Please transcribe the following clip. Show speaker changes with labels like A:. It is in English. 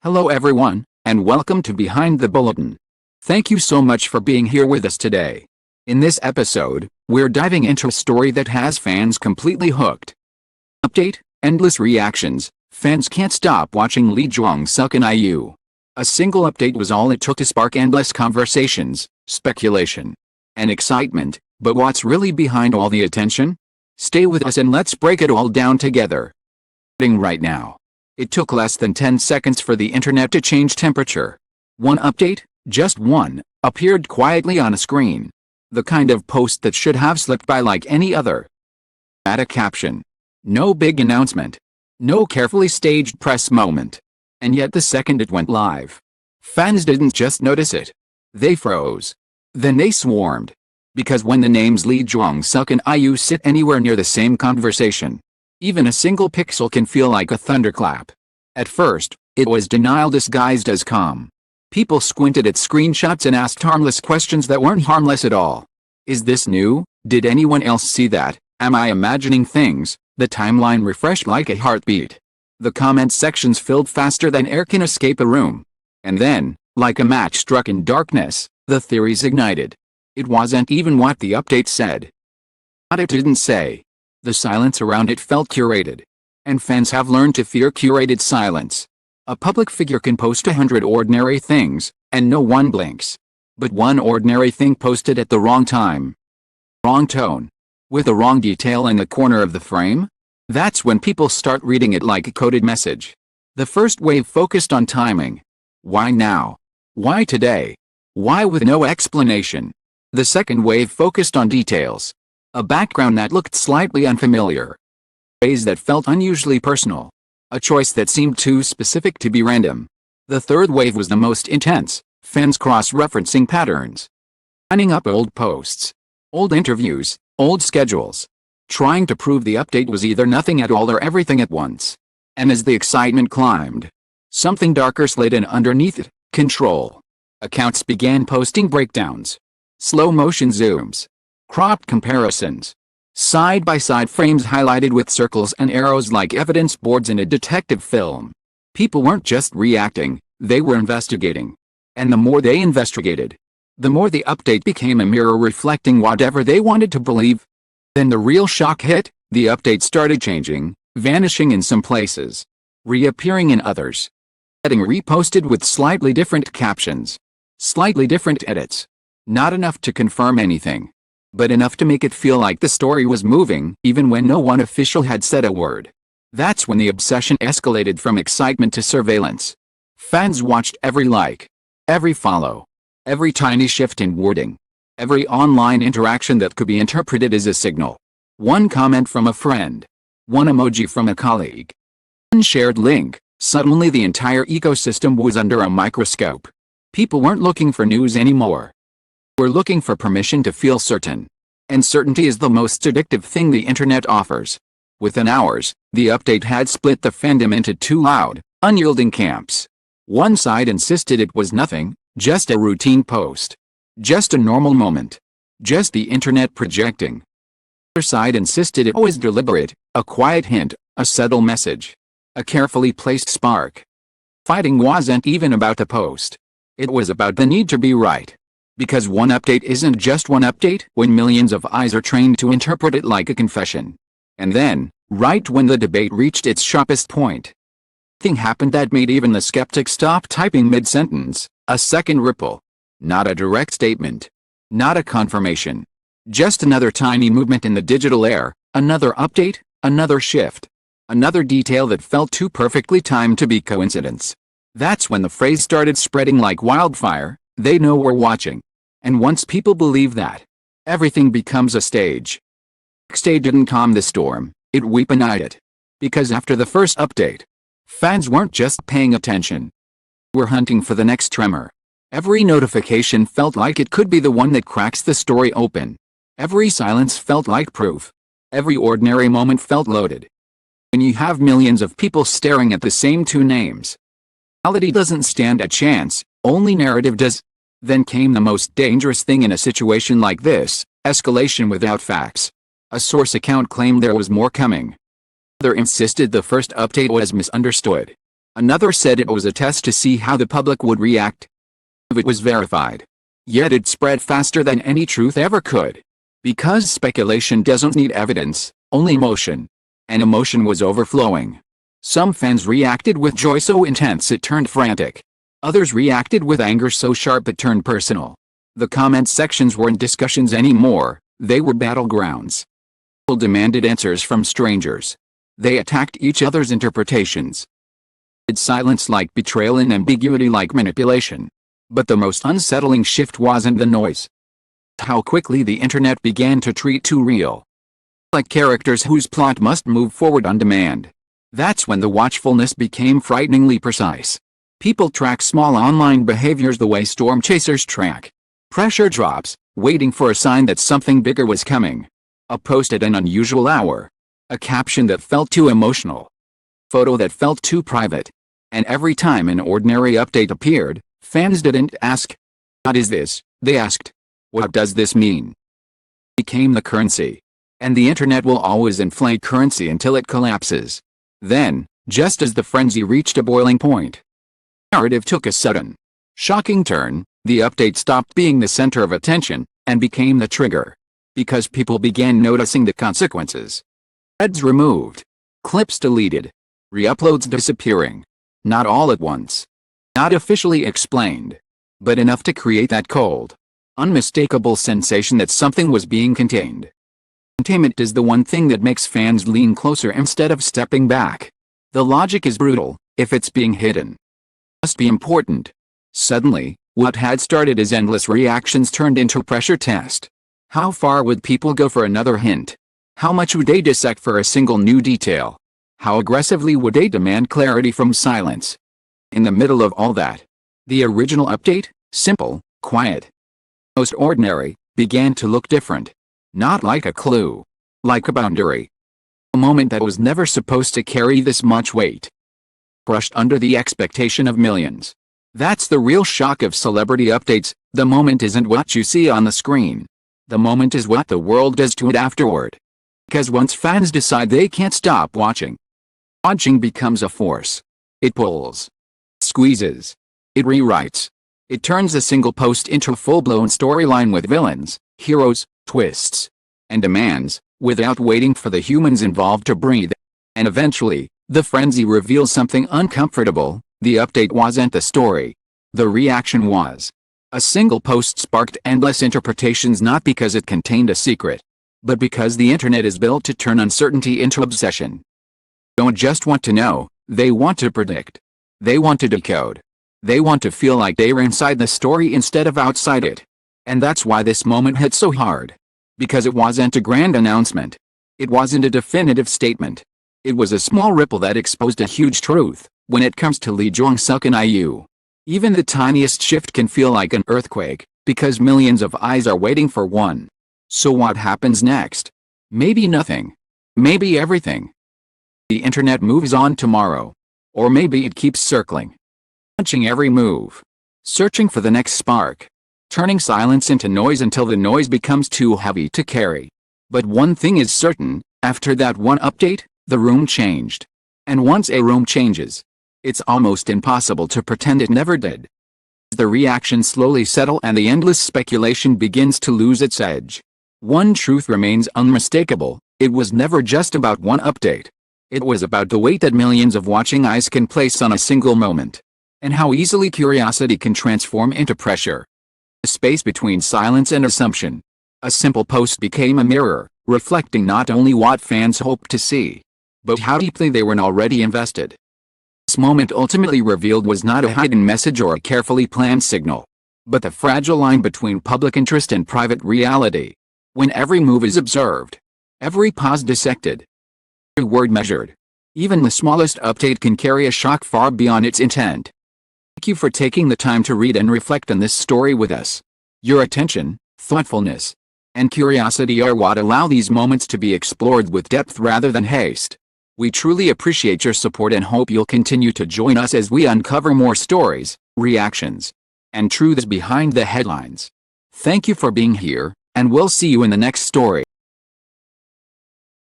A: Hello everyone, and welcome to Behind the Bulletin. Thank you so much for being here with us today. In this episode, we're diving into a story that has fans completely hooked. Update: endless reactions. Fans can't stop watching Lee Jong Suk and IU. A single update was all it took to spark endless conversations, speculation, and excitement, but what's really behind all the attention? Stay with us and let's break it all down together. Right now. It took less than 10 seconds for the internet to change temperature. One update, just one, appeared quietly on a screen. The kind of post that should have slipped by like any other. Add a caption. No big announcement. No carefully staged press moment. And yet the second it went live, fans didn't just notice it. They froze. Then they swarmed. Because when the names Lee Jong Suk and IU sit anywhere near the same conversation, even a single pixel can feel like a thunderclap. At first, it was denial disguised as calm. People squinted at screenshots and asked harmless questions that weren't harmless at all. Is this new? Did anyone else see that? Am I imagining things? The timeline refreshed like a heartbeat. The comment sections filled faster than air can escape a room. And then, like a match struck in darkness, the theories ignited. It wasn't even what the update said. What it didn't say. The silence around it felt curated. And fans have learned to fear curated silence. A public figure can post 100 ordinary things, and no one blinks. But one ordinary thing posted at the wrong time. Wrong tone. With the wrong detail in the corner of the frame? That's when people start reading it like a coded message. The first wave focused on timing. Why now? Why today? Why with no explanation? The second wave focused on details. A background that looked slightly unfamiliar. A phrase that felt unusually personal. A choice that seemed too specific to be random. The third wave was the most intense, fans cross-referencing patterns. Lining up old posts, old interviews, old schedules. Trying to prove the update was either nothing at all or everything at once. And as the excitement climbed, something darker slid in underneath it: control. Accounts began posting breakdowns. Slow-motion zooms. Cropped comparisons. Side-by-side frames highlighted with circles and arrows like evidence boards in a detective film. People weren't just reacting, they were investigating. And the more they investigated, the more the update became a mirror reflecting whatever they wanted to believe. Then the real shock hit: the update started changing, vanishing in some places, reappearing in others. Getting reposted with slightly different captions. Slightly different edits. Not enough to confirm anything, but enough to make it feel like the story was moving, even when no one official had said a word. That's when the obsession escalated from excitement to surveillance. Fans watched every like, every follow, every tiny shift in wording, every online interaction that could be interpreted as a signal. One comment from a friend, one emoji from a colleague, one shared link. Suddenly the entire ecosystem was under a microscope. People weren't looking for news anymore. We're looking for permission to feel certain. And certainty is the most addictive thing the internet offers. Within hours, the update had split the fandom into two loud, unyielding camps. One side insisted it was nothing, just a routine post. Just a normal moment. Just the internet projecting. The other side insisted it was deliberate, a quiet hint, a subtle message. A carefully placed spark. Fighting wasn't even about the post. It was about the need to be right. Because one update isn't just one update when millions of eyes are trained to interpret it like a confession. And then, right when the debate reached its sharpest point, something happened that made even the skeptic stop typing mid-sentence. A second ripple. Not a direct statement. Not a confirmation. Just another tiny movement in the digital air, another update, another shift. Another detail that felt too perfectly timed to be coincidence. That's when the phrase started spreading like wildfire: they know we're watching. And once people believe that, everything becomes a stage. Next day didn't calm the storm, it weaponized it. Because after the first update, fans weren't just paying attention. They were hunting for the next tremor. Every notification felt like it could be the one that cracks the story open. Every silence felt like proof. Every ordinary moment felt loaded. When you have millions of people staring at the same two names, reality doesn't stand a chance, only narrative does. Then came the most dangerous thing in a situation like this: escalation without facts. A source account claimed there was more coming. Another insisted the first update was misunderstood. Another said it was a test to see how the public would react if it was verified. Yet it spread faster than any truth ever could. Because speculation doesn't need evidence, only emotion. And emotion was overflowing. Some fans reacted with joy so intense it turned frantic. Others reacted with anger so sharp it turned personal. The comment sections weren't discussions anymore, they were battlegrounds. People demanded answers from strangers. They attacked each other's interpretations. It's silence like betrayal and ambiguity like manipulation. But the most unsettling shift wasn't the noise. How quickly the internet began to treat too real like characters whose plot must move forward on demand. That's when the watchfulness became frighteningly precise. People track small online behaviors the way storm chasers track pressure drops, waiting for a sign that something bigger was coming. A post at an unusual hour. A caption that felt too emotional. Photo that felt too private. And every time an ordinary update appeared, fans didn't ask, "What is this?" They asked, "What does this mean?" It became the currency. And the internet will always inflate currency until it collapses. Then, just as the frenzy reached a boiling point, the narrative took a sudden, shocking turn. The update stopped being the center of attention, and became the trigger. Because people began noticing the consequences. Threads removed. Clips deleted. Re-uploads disappearing. Not all at once. Not officially explained. But enough to create that cold, unmistakable sensation that something was being contained. Containment is the one thing that makes fans lean closer instead of stepping back. The logic is brutal: if it's being hidden, it must be important. Suddenly, what had started as endless reactions turned into a pressure test. How far would people go for another hint? How much would they dissect for a single new detail? How aggressively would they demand clarity from silence? In the middle of all that, the original update, simple, quiet, most ordinary, began to look different. Not like a clue. Like a boundary. A moment that was never supposed to carry this much weight. Crushed under the expectation of millions. That's the real shock of celebrity updates. The moment isn't what you see on the screen. The moment is what the world does to it afterward. Because once fans decide they can't stop watching, watching becomes a force. It pulls. Squeezes. It rewrites. It turns a single post into a full-blown storyline with villains, heroes, twists, and demands, without waiting for the humans involved to breathe. And eventually, the frenzy reveals something uncomfortable. The update wasn't the story. The reaction was. A single post sparked endless interpretations, not because it contained a secret, but because the internet is built to turn uncertainty into obsession. They don't just want to know, they want to predict. They want to decode. They want to feel like they're inside the story instead of outside it. And that's why this moment hit so hard. Because it wasn't a grand announcement. It wasn't a definitive statement. It was a small ripple that exposed a huge truth. When it comes to Jong Suk and IU, even the tiniest shift can feel like an earthquake, because millions of eyes are waiting for one. So what happens next? Maybe nothing. Maybe everything. The internet moves on tomorrow. Or maybe it keeps circling. Watching every move. Searching for the next spark. Turning silence into noise until the noise becomes too heavy to carry. But one thing is certain: after that one update, the room changed. And once a room changes, it's almost impossible to pretend it never did. The reactions slowly settle and the endless speculation begins to lose its edge. One truth remains unmistakable: it was never just about one update. It was about the weight that millions of watching eyes can place on a single moment. And how easily curiosity can transform into pressure. The space between silence and assumption. A simple post became a mirror, reflecting not only what fans hoped to see, but how deeply they were already invested. This moment ultimately revealed was not a hidden message or a carefully planned signal, but the fragile line between public interest and private reality. When every move is observed, every pause dissected, every word measured, even the smallest update can carry a shock far beyond its intent. Thank you for taking the time to read and reflect on this story with us. Your attention, thoughtfulness, and curiosity are what allow these moments to be explored with depth rather than haste. We truly appreciate your support and hope you'll continue to join us as we uncover more stories, reactions, and truths behind the headlines. Thank you for being here, and we'll see you in the next story.